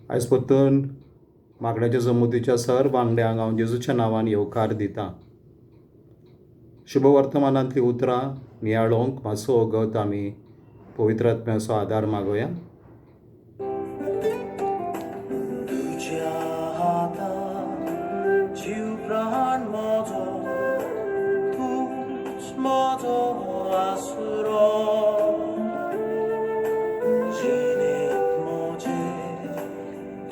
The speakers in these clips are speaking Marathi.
आयज परतून मागण्याच्या जमुतीच्या सर वांगड्यांक हांव जेजूच्या नांवान येवकार दितां. शुभ वर्तमानांतलीं उतरां नियाळोवंक मातसो वगत आमी पवित्र आत्म्याचो आदार मागोया. तुझ्या हातांत जीव प्राण म्हजो, तूंच म्हजो आसरो. जिणेंत म्हजे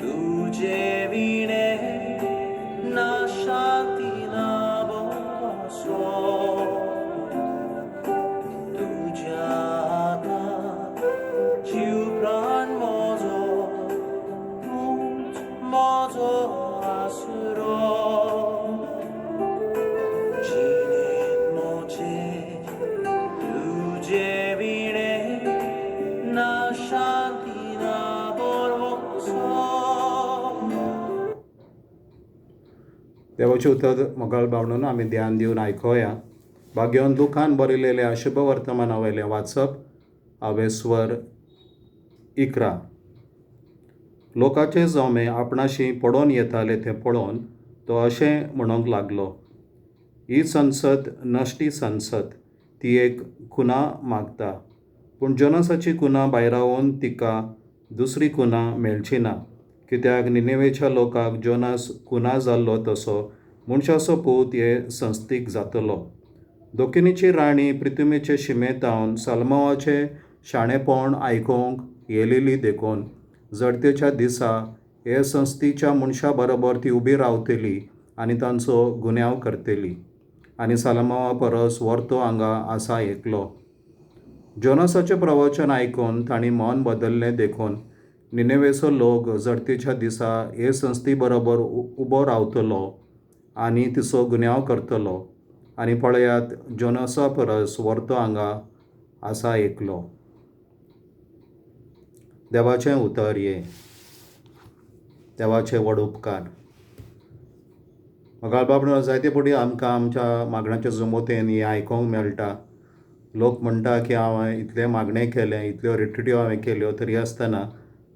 तुजे विणे ना शांती ना भरोसो. तुझ्या हातांत जीव प्राण म्हजो, तूंच म्हजो आसरो. जिणेंत म्हजे तुजे विणे ना शांती ना भरोसो. देवाचें उतर मोगाळ बावणून आमी ध्यान दिवन आयकोया. भाग्यवन दुखान बरयलेल्या शुभ वर्तमाना वयलें वाचप. हांवें स्वर 11. लोकाचे जोमे आपणाशी पडोवन येताले तें पळोवन तो अशें म्हणूंक लागलो, ही संसद नश्टी संसद, ती एक खुना मागता. पूण जोनासाची खुना भायरावन तिका दुसरी खुना मेळची ना, कित्याक निनेवेच्या लोकांक जोनास खुना जाल्लो तसो मनशाचो पूत हे संस्थीक जातलो. दोखिनीची राणी प्रिथुमेचे शिमेतावन सालमावाचें शाणेपण आयकूंक येयलेली देखून जडतेच्या दिसा हे संस्थीच्या मनशा बरोबर ती उबी रावतली आनी तांचो गुन्यांव करतली. आनी सालमावा परस वर्तो हांगा आसा एकलो. जोनासाचें प्रवचन आयकून तांणी मन बदल्लें देखून निनेवेचो लोक जडतेच्या दिसा हे संस्थी बरोबर उबो रावतलो आनी तिचो गुन्यांव करतलो. आनी पळयात, जोनासा परस वर्तो हांगा आसा एकलो. देवाचें उतर ये. देवाचे व्हड उपकार. मोगाळ बाबडो जायते फावटी आमकां आमच्या मागण्याच्या जमोतेन हें आयकोंक मेळटा. लोक म्हणटा की हांवें इतले मागणे केले, इतल्यो रिट्रिट्यो हांवें केल्यो, तरी आसतना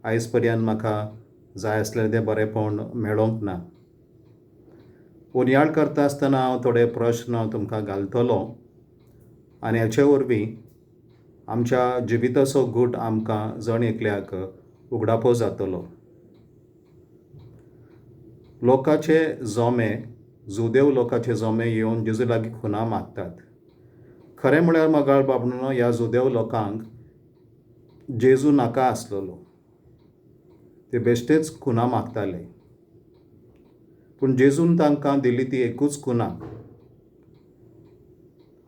आयज पर्यंत म्हाका जाय आसलेलें तें बरेंपण मेळोंक ना. उनियाळ करता आसतना हांव थोडे प्रश्न हांव तुमकां घालतलो आनी हाचे वरवीं आमच्या जिविताचो गूट आमकां जण एकल्याक उगडापो जातलो. लोकाचे जोमे, जुदेव लोकाचे जोमे येवन जेजू लागीं खुना मागतात. खरें म्हळ्यार मोगाळ बाबडो, ह्या जुदेव लोकांक जेजू नाका आसलेलो. ते बेश्टेच खुना मागताले. पूण जेजून तांकां दिली ती एकूच खुना,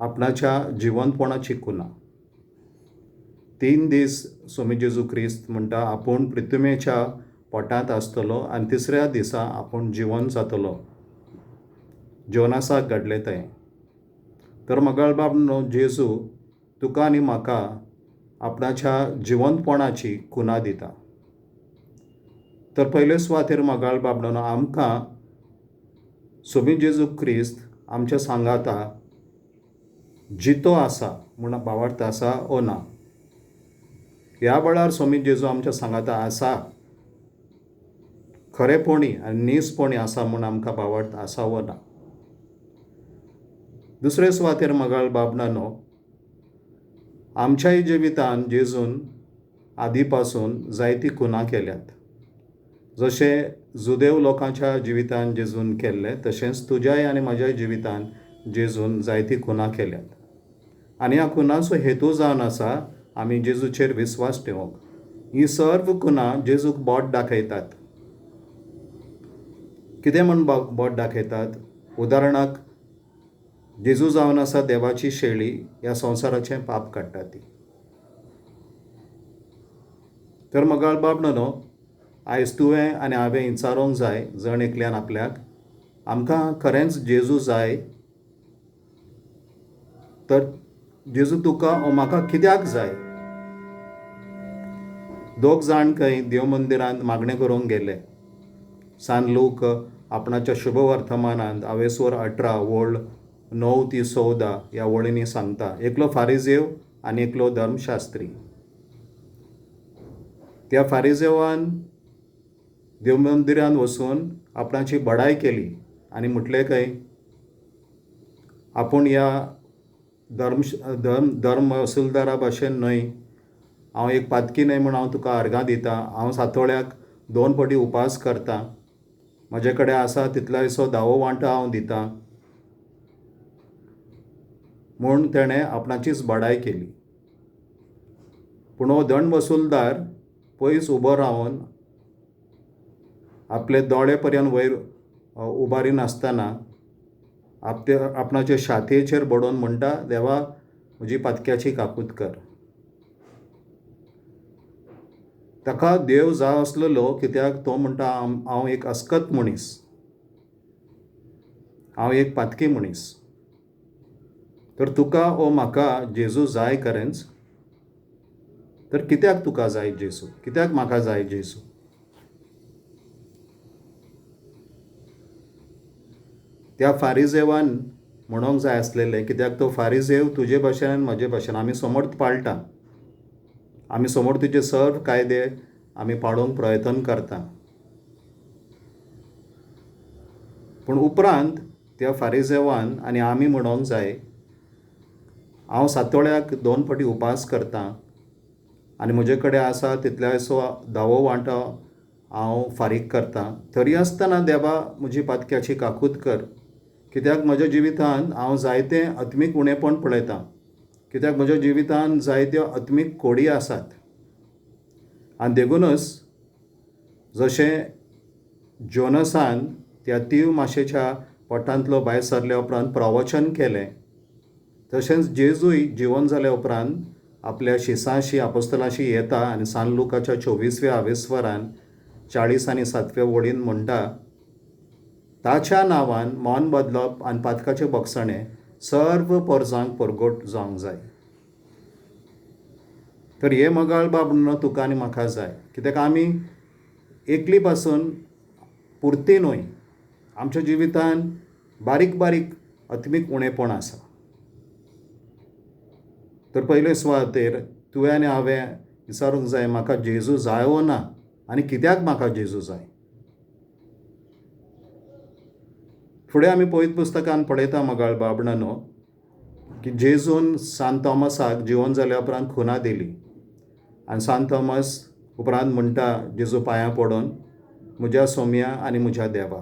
आपणाच्या जिवंतपणाची खुना. 3 दीस स्वामी जेजू क्रिस्त म्हणटा आपूण प्रिथुमेच्या पोटांत आसतलो आनी तिसऱ्या दिसा आपूण जिवंत जातलो. जोनासाक घडलें तें. तर मोगाळ बाबडो, जेजू तुका आनी म्हाका आपणाच्या जिवंतपणाची खुना दिता. तर पयले सुवातेर मोगाळ बाबडो, आमकां स्वामी जेजू क्रिस्त आमच्या सांगाता जितो आसा म्हूण भावार्थ आसा ओ ना. ह्या वेळार स्वामी जेजू आमच्या सांगाता आसा, खरेपणी आनी नीसपणी आसा म्हूण आमकां भावार्थ आसा वो ना. दुसरे सुवातेर मोगाळ बाबडानो, आमच्याय जिवितान जेजून आदी पासून जायती खुना केल्यात. जशें जुदेव लोकांच्या जिवितान जेजून केल्लें, तशेंच तुज्याय आनी म्हाज्याय जिवितान जेजून जायती खुना केल्यात. आनी ह्या खुनाचो हेतू जावन आसा आमी जेजूचेर विस्वास ठेवंक. ही सर्व खुना जेजूक बोट दाखयतात. कितें म्हूण बोट दाखयतात? उदाहरणाक, जेजू जावन आसा देवाची शेळी, ह्या संवसाराचें पाप काडटा ती. तर मोगाळ बाबडो, आयज तुवें आनी हांवें विचारूंक जाय जण एकल्यान आपल्याक, आमकां खरेंच जेजू जाय तर जेजू तुका वो म्हाका कित्याक जाय? दोग जाण खंय देव मंदिरांत मागणें करूंक गेले. सान लूक आपणाच्या शुभ वर्तमानांत हांवें स्वर 18 वळ 9 ते 14 ह्या वळींनी सांगता. एकलो फारिजेव आनी एकलो धर्मशास्त्री. त्या फारिजेवान देव मंदिरान वचून आपणाची बडाय केली आनी म्हटलें काय आपूण ह्या धर्म वसूलदारा भाशेन न्हय, हांव एक पातकी न्हय म्हूण हांव तुका अर्गां दितां, हांव सातोळ्याक 2 फावटी उपास करतां, म्हजे कडेन आसा तितल्याचो 10वो वांटो हांव दितां म्हूण तेणें आपणाचीच बडाय केली. पूण हो दंड वसूलदार पयस उबो रावन आपले दोळे पर्यंत वयर उबारी नासतना आपणाचे छातयेचेर बडोवन म्हणटा, देवा म्हजी पातक्याची काकूट कर. ताका देव जाय आसलेलो, कित्याक तो म्हणटा हांव एक अस्कत मनीस, हांव एक पातकी मनीस. तर तुका ओ म्हाका जेजू जाय खरेंच? तर कित्याक तुका जाय जेजू? कित्याक म्हाका जाय जेजू? त्या फारिजेवान म्हणोंक जाय आसलेलें, कित्याक तो फारिजेव तुजे भाशेन आनी म्हजे भाशेन आमी समर्थ पाळटा, आमी समर्थीचे सर्व कायदे आमी पाळोवंक प्रयत्न करता. पूण उपरांत त्या फारिजेवान आनी आमी म्हणोंक जाय, हांव सातोळ्याक 2 फावटी उपास करतां आनी म्हजे कडेन आसा तितल्याचो 10वो वांटो हांव फारीक करतां, तरी आसतना देवा म्हजी पातक्याची काकूट कर. कित्याक म्हज्या जिवितांत हांव जायतें आत्मीक उणेंपण पळयतां, कित्याक म्हज्या जिवितांत जायत्यो आत्मीक कोडी आसात. आनी देखूनच जशें जोनसान त्या तीव माशेच्या पोटांतलो भायर सरल्या उपरांत प्रवचन केलें, तशेंच जेजूय जिवन जाल्या उपरांत आपल्या शिसांशी आपोस्तलांशी येता आनी सान लुकाच्या 24व्या आवेस्वरान 40 आनी 7व्या वळीन म्हणटा, ताच्या नांवान मन बदलप आनी पातकाचें बगसणें सर्व पोरजांक परगट जावंक जाय. तर हे मगाळ बाब न्हू तुका आनी म्हाका जाय, कित्याक आमी एकली पासून पुर्ती न्हय, आमच्या जिवितांत बारीक बारीक आत्मीक उणेंपण आसा. तर पयले सुवातेर तुवें आनी हांवें विचारूंक जाय, म्हाका जेजू जाय वो ना, आनी कित्याक म्हाका जेजू जाय. फुडें आमी पवित्र पुस्तकांत पळयता मगाळ बाबणानो, की जेजून सांत थॉमसाक जिवन जाल्या उपरांत खुना दिली आनी सांत थॉमस उपरांत म्हणटा जेजू पांयां पडोवन, म्हज्या सोम्या आनी म्हज्या देवा.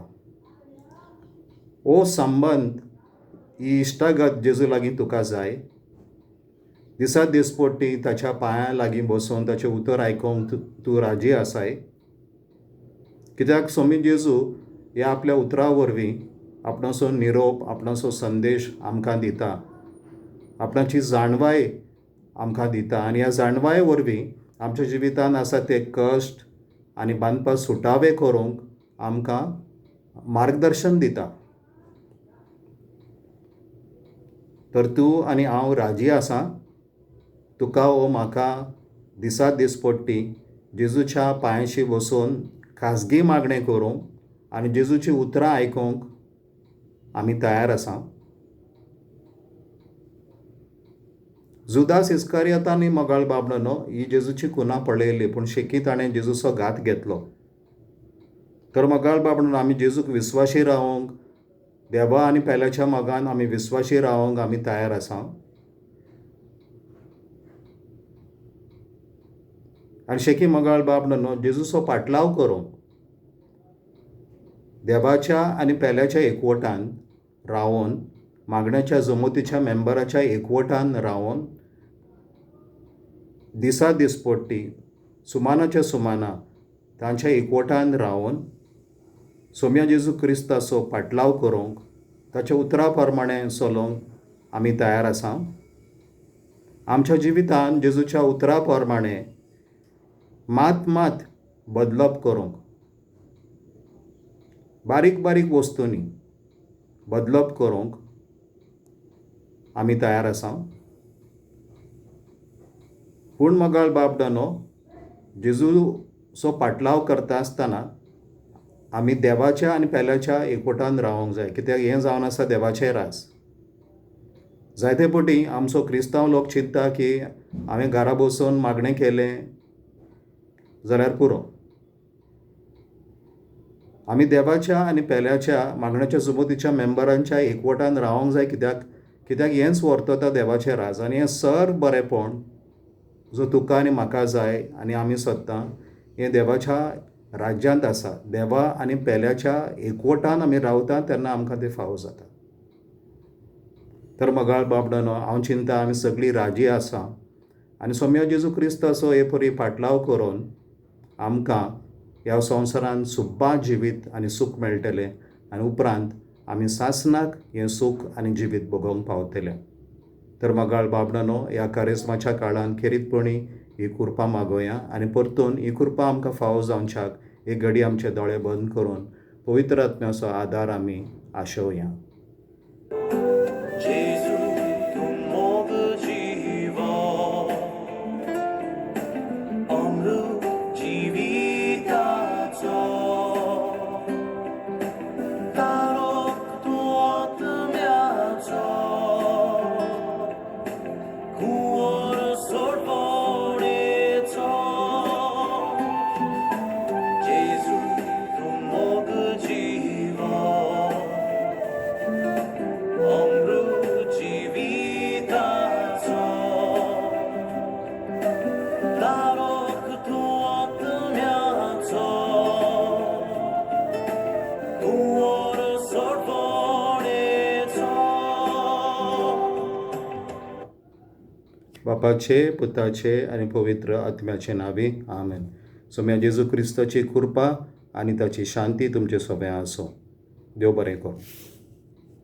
हो संबंद, ही इश्टागत जेजू लागीं तुका जाय. दिसा दिसपट्टी ताच्या पांयां लागीं बसून ताचें उतर आयकोंक तूं राजी आसाय. कित्याक सोमी जेजू ह्या आपल्या उतरा वरवीं आपणाचो निरोप, आपणाचो संदेश आमकां दिता, आपणाची जाणवाय आमकां दिता आनी ह्या जाणवाये वरवीं आमच्या जिवितांत आसा ते कश्ट आनी बांदपा सुटावे करूंक आमकां मार्गदर्शन दिता. तर तूं आनी हांव राजी आसां, तुका वो म्हाका दिसा दिसपट्टी जेजूच्या पांयांशी बसून खाजगी मागणें करूंक आनी जेजूची उतरां आयकूंक आमी तयार आसां. जुदास इस्कारियोतानी मगाळ बाबणानो ही जेजूची खुना पळयली, पूण शेकी ताणें जेजूचो घात घेतलो. तर मगाळ बाबणानो आमी जेजूक विस्वाशी रावंक, देवा आनी पेल्याच्या मोगान आमी विस्वाशी रावंक आमी तयार आसां. आनी शेकी मगाळ बाबणानो जेजूचो पाटलाव करूंक, देवाच्या आनी पेल्याच्या एकवटान रावन, मागण्याच्या जमतीच्या मेंबराच्या एकवटान रावन, दिसा दिसपट्टी सुमानाच्या सुमाना तांच्या एकवटान रावन सोम्या जेजू क्रिस्ताचो पाटलाव करूंक, ताच्या उतरा प्रमाणें चलोवंक आमी तयार आसां. आमच्या जिवितांत जेजूच्या उतरा प्रमाणें मात बदलप करूंक, बारीक बारीक वस्तूंनी बदलप करूंक आमी तयार आसां. पूण मगाळ बाबडानो, जेजूचो पाटलाव करता आसतना आमी देवाच्या आनी पेल्याच्या एकवटान रावंक जाय, कित्याक हें जावन आसा देवाचें रास. जायते फावटी आमचो क्रिस्तांव लोक चिंतता की हांवें घरा बसून मागणें केलें जाल्यार पुरो, आमी देवाच्या आनी पेल्याच्या मागण्याच्या जमतीच्या मेंबरांच्या एकवटान रावंक जाय. कित्याक हेंच व्हरता देवाचें राज. आनी हें सर बरेंपण जो तुका आनी म्हाका जाय आनी आमी सोदता हें देवाच्या राज्यांत आसा. देवा आनी पेल्याच्या एकवटान आमी रावता तेन्ना आमकां तें फावो जाता. तर मगाळ बाबडानो, हांव चिंता आमी सगळीं राजी आसा आनी सोम्या जेजू क्रिस्ताचो हे परी फाटलाव करून आमकां ह्या संवसारांत सुब्बां जिवीत आनी सूख मेळटलें आनी उपरांत आमी सासणाक हें सूख आनी जिवीत भोगोवंक पावतले. तर मगाळ बाबडानो, ह्या कारिस्माच्या काळान खेरीतपणी ही कृपा मागोया आनी परतून ही कृपा आमकां फावो जावच्याक एक घडी आमचे दोळे बंद करून पवित्र आत्म्याचो आदार आमी आशोवया. जेजू तूं मोग जिवा अमृत जिविताचो तारोक तूं आत्म्याचो कुंवर सोडवणेचो जेजू तूं मोग जिवा अमृत जिविताचो तारोक तूं आत्म्याचो कुंवर सोडवणेचो. बापाचे, पुताचे आनी पवित्र आत्म्याचे नांवी. आमेन. सोम्या जेजू क्रिस्ताची कृपा आनी ताची शांती तुमचे सोबे आसूं. देव बरें करूं.